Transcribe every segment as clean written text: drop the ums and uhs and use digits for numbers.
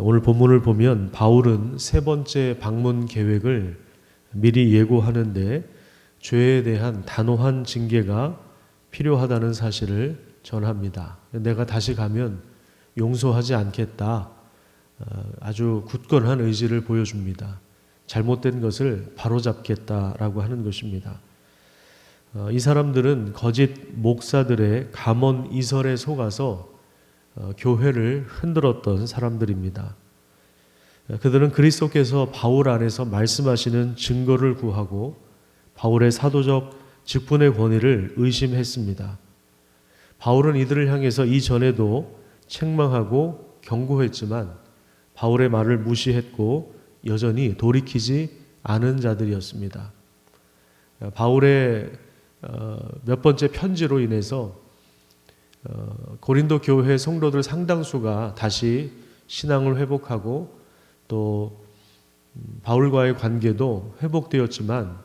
오늘 본문을 보면 바울은 세 번째 방문 계획을 미리 예고하는데 죄에 대한 단호한 징계가 필요하다는 사실을 전합니다. 내가 다시 가면 용서하지 않겠다. 아주 굳건한 의지를 보여줍니다. 잘못된 것을 바로잡겠다라고 하는 것입니다. 이 사람들은 거짓 목사들의 감언 이설에 속아서 교회를 흔들었던 사람들입니다. 그들은 그리스도께서 바울 안에서 말씀하시는 증거를 구하고 바울의 사도적 직분의 권위를 의심했습니다. 바울은 이들을 향해서 이전에도 책망하고 경고했지만 바울의 말을 무시했고 여전히 돌이키지 않은 자들이었습니다. 바울의 몇 번째 편지로 인해서 고린도 교회 성도들 상당수가 다시 신앙을 회복하고 또 바울과의 관계도 회복되었지만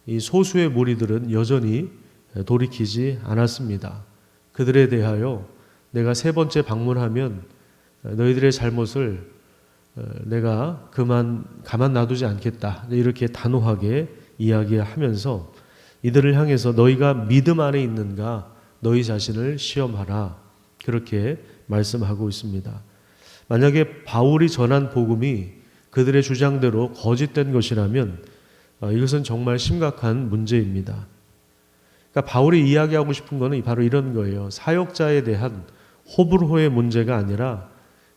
이 소수의 무리들은 여전히 돌이키지 않았습니다. 그들에 대하여 내가 세 번째 방문하면 너희들의 잘못을 내가 가만 놔두지 않겠다. 이렇게 단호하게 이야기하면서 이들을 향해서 너희가 믿음 안에 있는가 너희 자신을 시험하라. 그렇게 말씀하고 있습니다. 만약에 바울이 전한 복음이 그들의 주장대로 거짓된 것이라면 이것은 정말 심각한 문제입니다. 그러니까 바울이 이야기하고 싶은 것은 바로 이런 거예요. 사역자에 대한 호불호의 문제가 아니라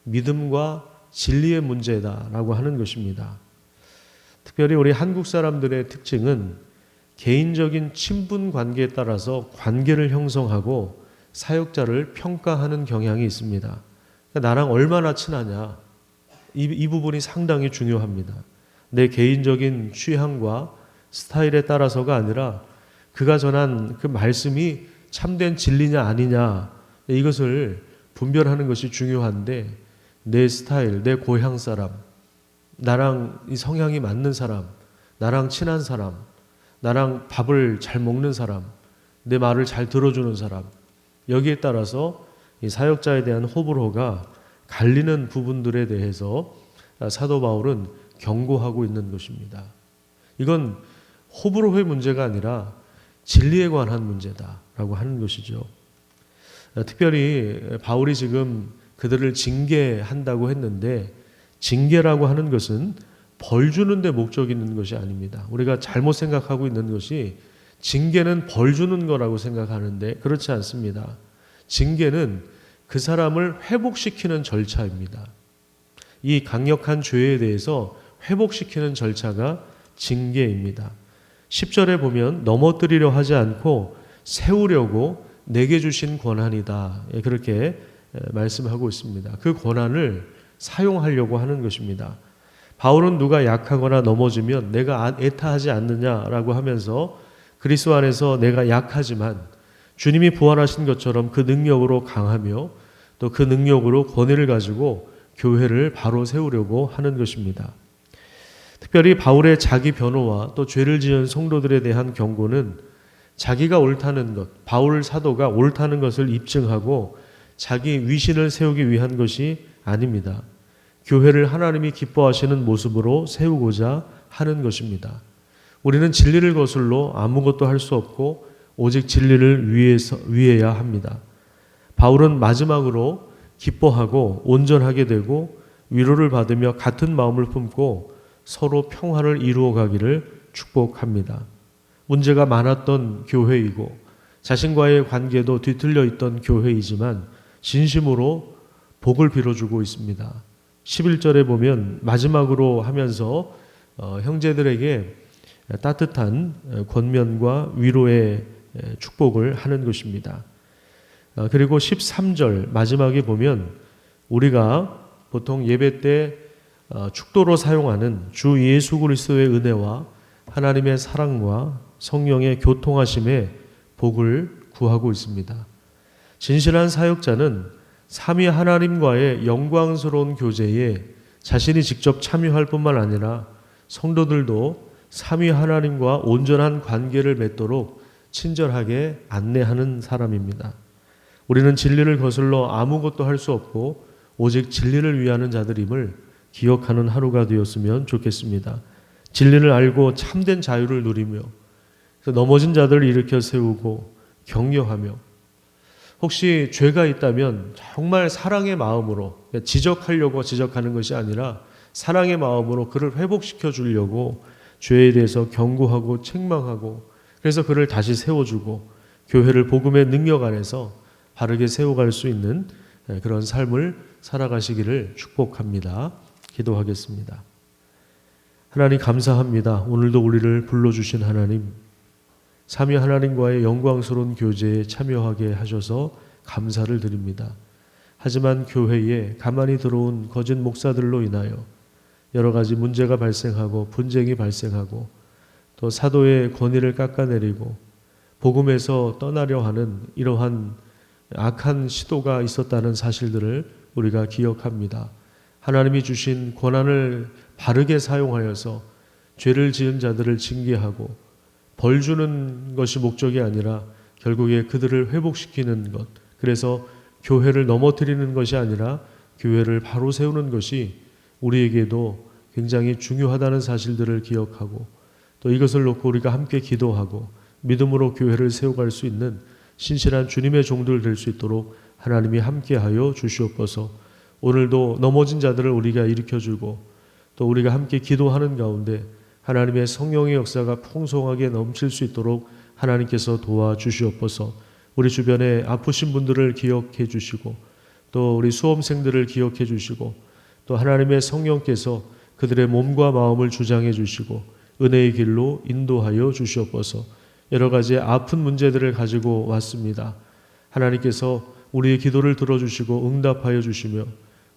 믿음과 진리의 문제다라고 하는 것입니다. 특별히 우리 한국 사람들의 특징은 개인적인 친분 관계에 따라서 관계를 형성하고 사역자를 평가하는 경향이 있습니다. 그러니까 나랑 얼마나 친하냐 이 부분이 상당히 중요합니다. 내 개인적인 취향과 스타일에 따라서가 아니라 그가 전한 그 말씀이 참된 진리냐 아니냐 이것을 분별하는 것이 중요한데 내 스타일, 내 고향 사람, 나랑 이 성향이 맞는 사람, 나랑 친한 사람, 나랑 밥을 잘 먹는 사람, 내 말을 잘 들어주는 사람 여기에 따라서 이 사역자에 대한 호불호가 갈리는 부분들에 대해서 사도 바울은 경고하고 있는 것입니다. 이건 호불호의 문제가 아니라 진리에 관한 문제다라고 하는 것이죠. 특별히 바울이 지금 그들을 징계한다고 했는데 징계라고 하는 것은 벌 주는 데 목적이 있는 것이 아닙니다. 우리가 잘못 생각하고 있는 것이 징계는 벌 주는 거라고 생각하는데 그렇지 않습니다. 징계는 그 사람을 회복시키는 절차입니다. 이 강력한 죄에 대해서 회복시키는 절차가 징계입니다. 10절에 보면 넘어뜨리려 하지 않고 세우려고 내게 주신 권한이다. 그렇게 말씀하고 있습니다. 그 권한을 사용하려고 하는 것입니다. 바울은 누가 약하거나 넘어지면 내가 애타하지 않느냐라고 하면서 그리스도 안에서 내가 약하지만 주님이 부활하신 것처럼 그 능력으로 강하며 또 그 능력으로 권위를 가지고 교회를 바로 세우려고 하는 것입니다. 특별히 바울의 자기 변호와 또 죄를 지은 성도들에 대한 경고는 자기가 옳다는 것, 바울 사도가 옳다는 것을 입증하고 자기 위신을 세우기 위한 것이 아닙니다. 교회를 하나님이 기뻐하시는 모습으로 세우고자 하는 것입니다. 우리는 진리를 거슬러 아무것도 할 수 없고 오직 진리를 위해야 합니다. 바울은 마지막으로 기뻐하고 온전하게 되고 위로를 받으며 같은 마음을 품고 서로 평화를 이루어 가기를 축복합니다. 문제가 많았던 교회이고 자신과의 관계도 뒤틀려 있던 교회이지만 진심으로 복을 빌어주고 있습니다. 11절에 보면 마지막으로 하면서 형제들에게 따뜻한 권면과 위로의 축복을 하는 것입니다. 그리고 13절 마지막에 보면 우리가 보통 예배 때 축도로 사용하는 주 예수 그리스도의 은혜와 하나님의 사랑과 성령의 교통하심에 복을 구하고 있습니다. 진실한 사역자는 삼위 하나님과의 영광스러운 교제에 자신이 직접 참여할 뿐만 아니라 성도들도 삼위 하나님과 온전한 관계를 맺도록 친절하게 안내하는 사람입니다. 우리는 진리를 거슬러 아무것도 할 수 없고 오직 진리를 위하는 자들임을 기억하는 하루가 되었으면 좋겠습니다. 진리를 알고 참된 자유를 누리며 넘어진 자들을 일으켜 세우고 격려하며, 혹시 죄가 있다면 정말 사랑의 마음으로, 지적하려고 지적하는 것이 아니라 사랑의 마음으로 그를 회복시켜 주려고 죄에 대해서 경고하고 책망하고, 그래서 그를 다시 세워주고 교회를 복음의 능력 안에서 바르게 세워갈 수 있는 그런 삶을 살아가시기를 축복합니다. 기도하겠습니다. 하나님 감사합니다. 오늘도 우리를 불러주신 하나님, 삼위 하나님과의 영광스러운 교제에 참여하게 하셔서 감사를 드립니다. 하지만 교회에 가만히 들어온 거짓 목사들로 인하여 여러 가지 문제가 발생하고 분쟁이 발생하고 또 사도의 권위를 깎아내리고 복음에서 떠나려 하는 이러한 악한 시도가 있었다는 사실들을 우리가 기억합니다. 하나님이 주신 권한을 바르게 사용하여서 죄를 지은 자들을 징계하고 벌 주는 것이 목적이 아니라 결국에 그들을 회복시키는 것, 그래서 교회를 넘어뜨리는 것이 아니라 교회를 바로 세우는 것이 우리에게도 굉장히 중요하다는 사실들을 기억하고, 또 이것을 놓고 우리가 함께 기도하고 믿음으로 교회를 세워갈 수 있는 신실한 주님의 종들 될 수 있도록 하나님이 함께하여 주시옵소서. 오늘도 넘어진 자들을 우리가 일으켜주고 또 우리가 함께 기도하는 가운데 하나님의 성령의 역사가 풍성하게 넘칠 수 있도록 하나님께서 도와주시옵소서. 우리 주변에 아프신 분들을 기억해 주시고 또 우리 수험생들을 기억해 주시고 또 하나님의 성령께서 그들의 몸과 마음을 주장해 주시고 은혜의 길로 인도하여 주시옵소서. 여러 가지 아픈 문제들을 가지고 왔습니다. 하나님께서 우리의 기도를 들어주시고 응답하여 주시며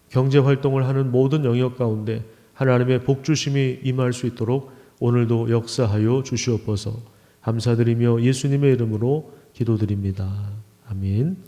경제활동을 하는 모든 영역 가운데 하나님의 복주심이 임할 수 있도록 오늘도 역사하여 주시옵소서. 감사드리며 예수님의 이름으로 기도드립니다. 아멘.